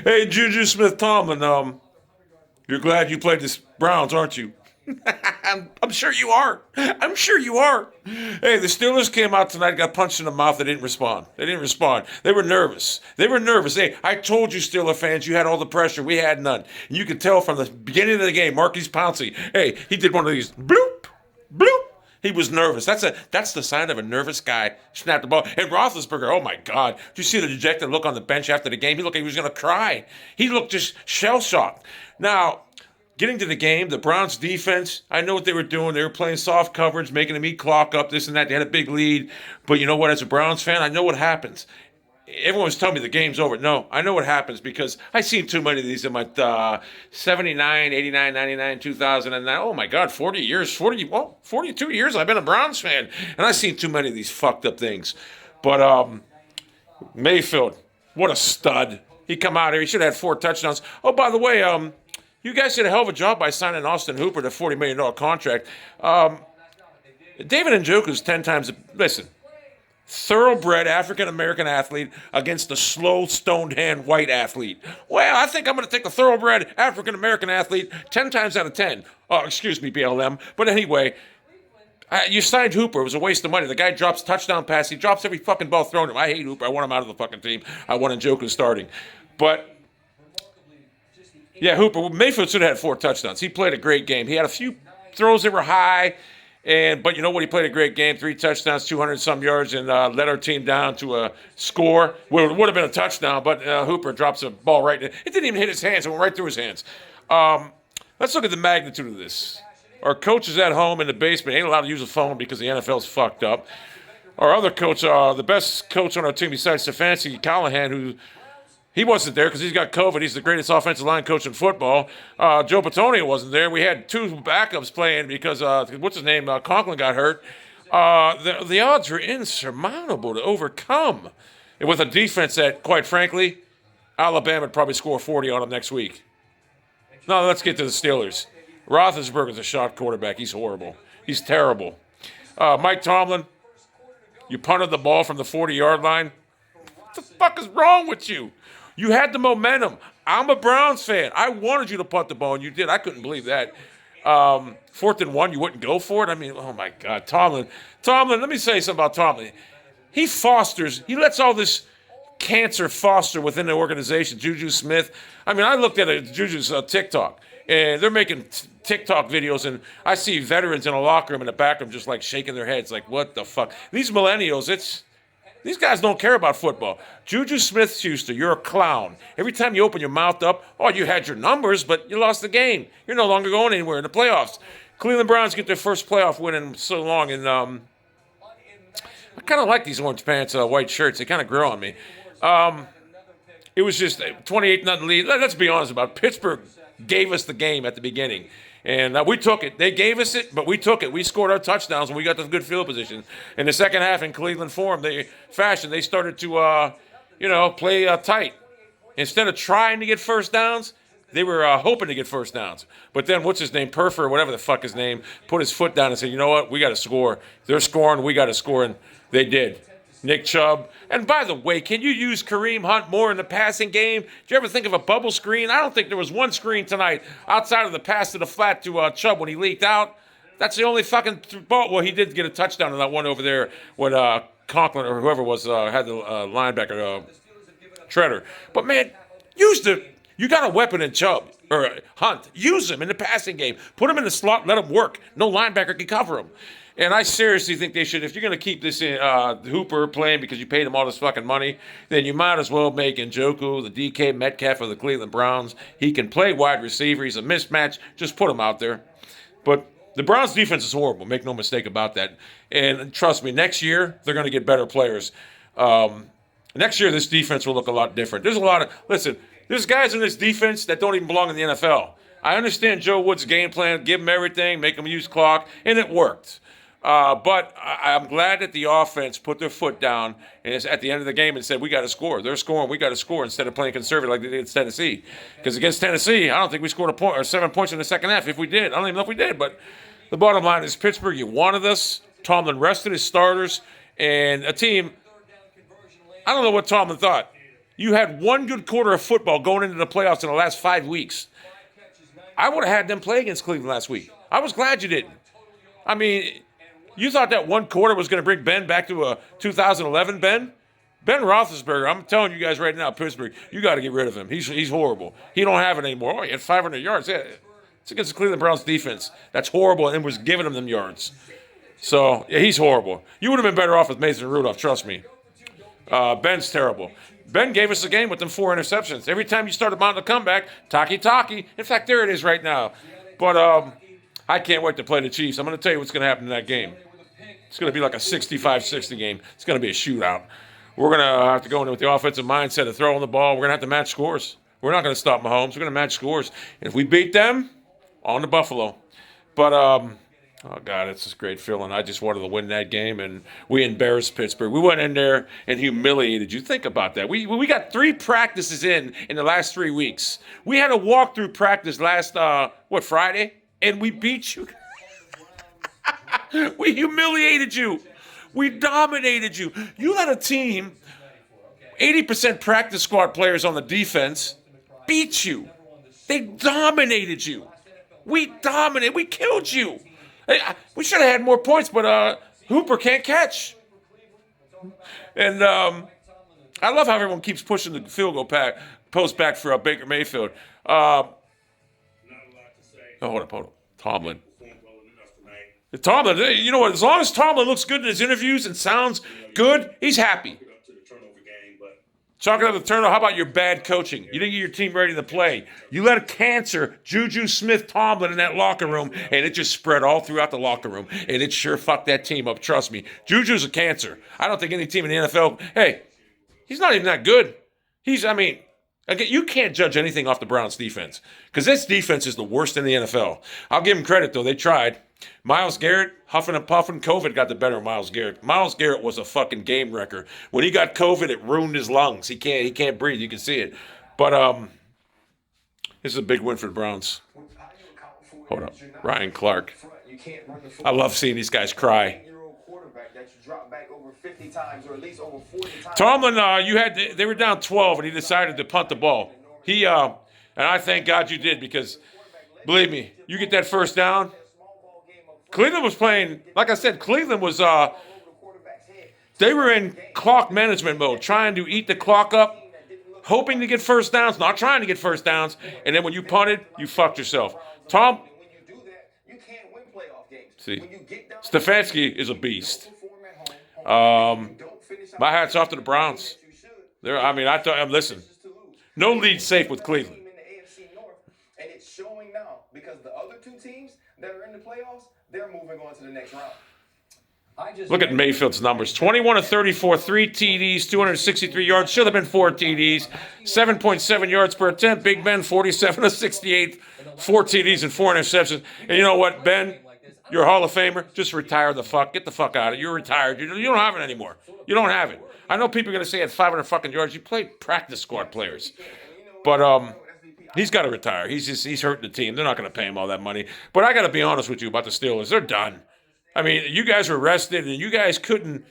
Hey, Juju Smith-Tomlin, you're glad you played the Browns, aren't you? I'm sure you are. I'm sure you are. Hey, the Steelers came out tonight, got punched in the mouth. They didn't respond. They didn't respond. They were nervous. They were nervous. Hey, I told you, Steeler fans, you had all the pressure. We had none. And you could tell from the beginning of the game, Marquise Pouncey, hey, he did one of these bloop, bloop. He was nervous. That's the sign of a nervous guy. Snapped the ball. And Roethlisberger, oh my God. Did you see the dejected look on the bench after the game? He looked like he was going to cry. He looked just shell-shocked. Now, getting to the game, the Browns defense, I know what they were doing. They were playing soft coverage, making them eat clock up, this and that. They had a big lead. But you know what? As a Browns fan, I know what happens. Everyone was telling me the game's over. No, I know what happens because I've seen too many of these in my 79, 89, 99, 2009. Oh, my God, 40 years, 42 years I've been a Browns fan. And I've seen too many of these fucked up things. But Mayfield, what a stud. He come out here. He should have had 4 touchdowns. Oh, by the way, you guys did a hell of a job by signing Austin Hooper to a $40 million contract. David Njoku's 10 times, listen, thoroughbred African-American athlete against the slow, stoned-hand white athlete. Well, I think I'm going to take the thoroughbred African-American athlete 10 times out of 10. Oh, excuse me, BLM. But anyway, you signed Hooper. It was a waste of money. The guy drops touchdown pass. He drops every fucking ball thrown at him. I hate Hooper. I want him out of the fucking team. I want Njoku starting. But, yeah, Hooper, Mayfield should have had 4 touchdowns. He played a great game. He had a few throws that were high. But you know what? He played a great game, 3 touchdowns, 200-some yards, and led our team down to a score. Well, it would have been a touchdown, but Hooper drops a ball right. It didn't even hit his hands. It went right through his hands. Let's look at the magnitude of this. Our coach is at home in the basement. He ain't allowed to use a phone because the NFL's fucked up. Our other coach, the best coach on our team besides Stefanski, Callahan, who he wasn't there because he's got COVID. He's the greatest offensive line coach in football. Joe Patonio wasn't there. We had 2 backups playing because, what's his name, Conklin got hurt. The odds were insurmountable to overcome. And with a defense that, quite frankly, Alabama would probably score 40 on them next week. Now, let's get to the Steelers. Roethlisberger's a shot quarterback. He's horrible. He's terrible. Mike Tomlin, you punted the ball from the 40-yard line. What the fuck is wrong with you? You had the momentum. I'm a Browns fan. I wanted you to punt the ball, and you did. I couldn't believe that. 4th and 1, you wouldn't go for it? I mean, oh, my God. Tomlin, let me say something about Tomlin. He lets all this cancer foster within the organization. Juju Smith. I mean, I looked at Juju's TikTok, and they're making TikTok videos, and I see veterans in a locker room in the back room just, like, shaking their heads like, what the fuck? These millennials, these guys don't care about football. Juju Smith-Schuster, you're a clown. Every time you open your mouth up, you had your numbers, but you lost the game. You're no longer going anywhere in the playoffs. Cleveland Browns get their first playoff win in so long, and I kind of like these orange pants, white shirts. They kind of grow on me. It was just 28-0 lead. Let's be honest about it. Pittsburgh gave us the game at the beginning. And we took it. They gave us it, but we took it. We scored our touchdowns, and we got the good field position. In the second half, in Cleveland fashion, they started to, play tight. Instead of trying to get first downs, they were hoping to get first downs. But then, what's his name, Purfer, or whatever the fuck his name, put his foot down and said, you know what, we got to score. They're scoring, we got to score, and they did. Nick Chubb. And by the way, can you use Kareem Hunt more in the passing game? Did you ever think of a bubble screen? I don't think there was one screen tonight outside of the pass to the flat to Chubb when he leaked out. That's the only fucking ball. Well, he did get a touchdown on that one over there when Conklin or whoever was had the linebacker, Treader. But, man, you got a weapon in Chubb or Hunt. Use him in the passing game. Put him in the slot. Let him work. No linebacker can cover him. And I seriously think they should, if you're going to keep this Hooper playing because you paid him all this fucking money, then you might as well make Njoku the DK Metcalf of the Cleveland Browns. He can play wide receiver. He's a mismatch. Just put him out there. But the Browns' defense is horrible. Make no mistake about that. And trust me, next year, they're going to get better players. Next year, this defense will look a lot different. There's guys in this defense that don't even belong in the NFL. I understand Joe Wood's game plan, give him everything, make him use clock, and it worked. But I'm glad that the offense put their foot down and at the end of the game and said, we got to score. They're scoring. We got to score instead of playing conservative like they did against Tennessee. Because against Tennessee, I don't think we scored a point or 7 points in the second half. If we did, I don't even know if we did. But the bottom line is Pittsburgh, you wanted us. Tomlin rested his starters. And a team, I don't know what Tomlin thought. You had one good quarter of football going into the playoffs in the last 5 weeks. I would have had them play against Cleveland last week. I was glad you didn't. I mean, you thought that one quarter was going to bring Ben back to a 2011 Ben? Ben Roethlisberger, I'm telling you guys right now, Pittsburgh, you got to get rid of him. He's horrible. He don't have it anymore. Oh, he had 500 yards. Yeah, it's against the Cleveland Browns defense. That's horrible, and was giving him them yards. So, yeah, he's horrible. You would have been better off with Mason Rudolph, trust me. Ben's terrible. Ben gave us the game with them 4 interceptions. Every time you started mounting a comeback, talkie. In fact, there it is right now. But I can't wait to play the Chiefs. I'm going to tell you what's going to happen in that game. It's going to be like a 65-60 game. It's going to be a shootout. We're going to have to go in with the offensive mindset of throwing the ball. We're going to have to match scores. We're not going to stop Mahomes. We're going to match scores. And if we beat them, on to Buffalo. But oh, God, it's this great feeling. I just wanted to win that game, and we embarrassed Pittsburgh. We went in there and humiliated you. Think about that. We got 3 practices in the last 3 weeks. We had a walkthrough practice last, Friday? And we beat you. We humiliated you. We dominated you. You let a team, 80% practice squad players on the defense, beat you. They dominated you. We dominated. We killed you. We should have had more points, but Hooper can't catch. And I love how everyone keeps pushing the field goal post back for Baker Mayfield. Hold up. Tomlin, you know what? As long as Tomlin looks good in his interviews and sounds good, he's happy. Chalking up the turnover. How about your bad coaching? You didn't get your team ready to play. You let a cancer, Juju Smith-Tomlin, in that locker room, and it just spread all throughout the locker room, and it sure fucked that team up. Trust me. Juju's a cancer. I don't think any team in the NFL, hey, he's not even that good. Again, you can't judge anything off the Browns' defense because this defense is the worst in the NFL. I'll give them credit, though. They tried. Myles Garrett, huffing and puffing, COVID got the better of Myles Garrett. Myles Garrett was a fucking game wrecker. When he got COVID, it ruined his lungs. He can't breathe. You can see it. But this is a big win for the Browns. Hold up. Ryan Clark. I love seeing these guys cry. Tomlin, they were down 12, and he decided to punt the ball. And I thank God you did because, believe me, you get that first down. Cleveland was playing, like I said, Cleveland was, they were in clock management mode, trying to eat the clock up, hoping to get first downs, not trying to get first downs, and then when you punted, you fucked yourself. See, Stefanski is a beast. My hat's off to the Browns. Listen, no lead safe with Cleveland. And it's showing now because the other 2 teams that are in the playoffs, they're moving on to the next round. Look at Mayfield's numbers. 21 of 34, 3 TDs, 263 yards. Should have been 4 TDs. 7.7 yards per attempt. Big Ben, 47 of 68, 4 TDs and 4 interceptions. And you know what, Ben? You're a Hall of Famer. Just retire the fuck. Get the fuck out of it. You're retired. You don't have it anymore. You don't have it. I know people are going to say at 500 fucking yards, you played practice squad players. But he's got to retire. He's hurting the team. They're not going to pay him all that money. But I got to be honest with you about the Steelers. They're done. I mean, you guys were rested, and you guys couldn't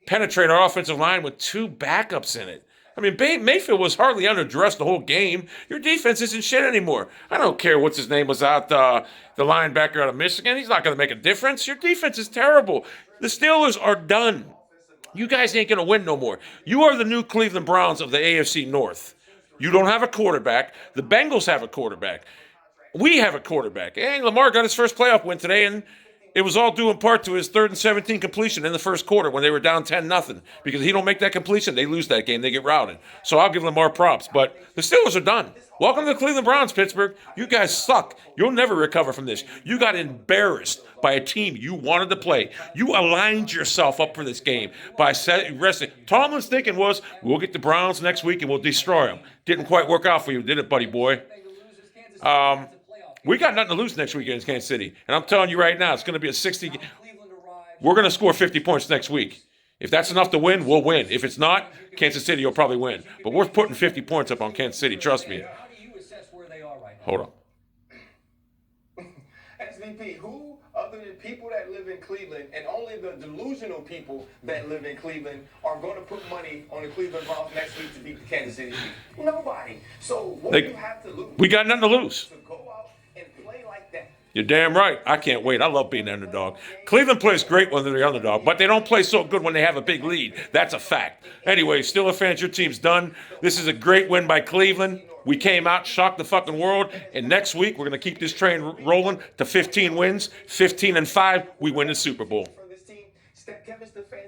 penetrate our offensive line with 2 backups in it. I mean, Mayfield was hardly underdressed the whole game. Your defense isn't shit anymore. I don't care what's his name was out, the linebacker out of Michigan. He's not going to make a difference. Your defense is terrible. The Steelers are done. You guys ain't going to win no more. You are the new Cleveland Browns of the AFC North. You don't have a quarterback. The Bengals have a quarterback. We have a quarterback. And Lamar got his first playoff win today, and it was all due in part to his 3rd and 17 completion in the first quarter when they were down 10-0. Because he don't make that completion, they lose that game. They get routed. So I'll give Lamar props. But the Steelers are done. Welcome to the Cleveland Browns, Pittsburgh. You guys suck. You'll never recover from this. You got embarrassed by a team you wanted to play. You aligned yourself up for this game by resting. Tomlin's thinking was, we'll get the Browns next week and we'll destroy them. Didn't quite work out for you, did it, buddy boy? We got nothing to lose next week against Kansas City. And I'm telling you right now, it's going to be a 60. We're going to score 50 points next week. If that's enough to win, we'll win. If it's not, Kansas City will probably win. But we're putting 50 points up on Kansas City. Trust me. How do you assess where they are right now? Hold on. SVP, who other than people that live in Cleveland, and only the delusional people that live in Cleveland are going to put money on the Cleveland Browns next week to beat the Kansas City Chiefs? Nobody. So what do you have to lose? We got nothing to lose. To go out and play like that. You're damn right. I can't wait. I love being the underdog. Cleveland plays great when they're the underdog, but they don't play so good when they have a big lead. That's a fact. Anyway, Steelers fans, your team's done. This is a great win by Cleveland. We came out, shocked the fucking world, and next week we're going to keep this train rolling to 15 wins. 15-5, we win the Super Bowl. For this team, Kevin Stefanski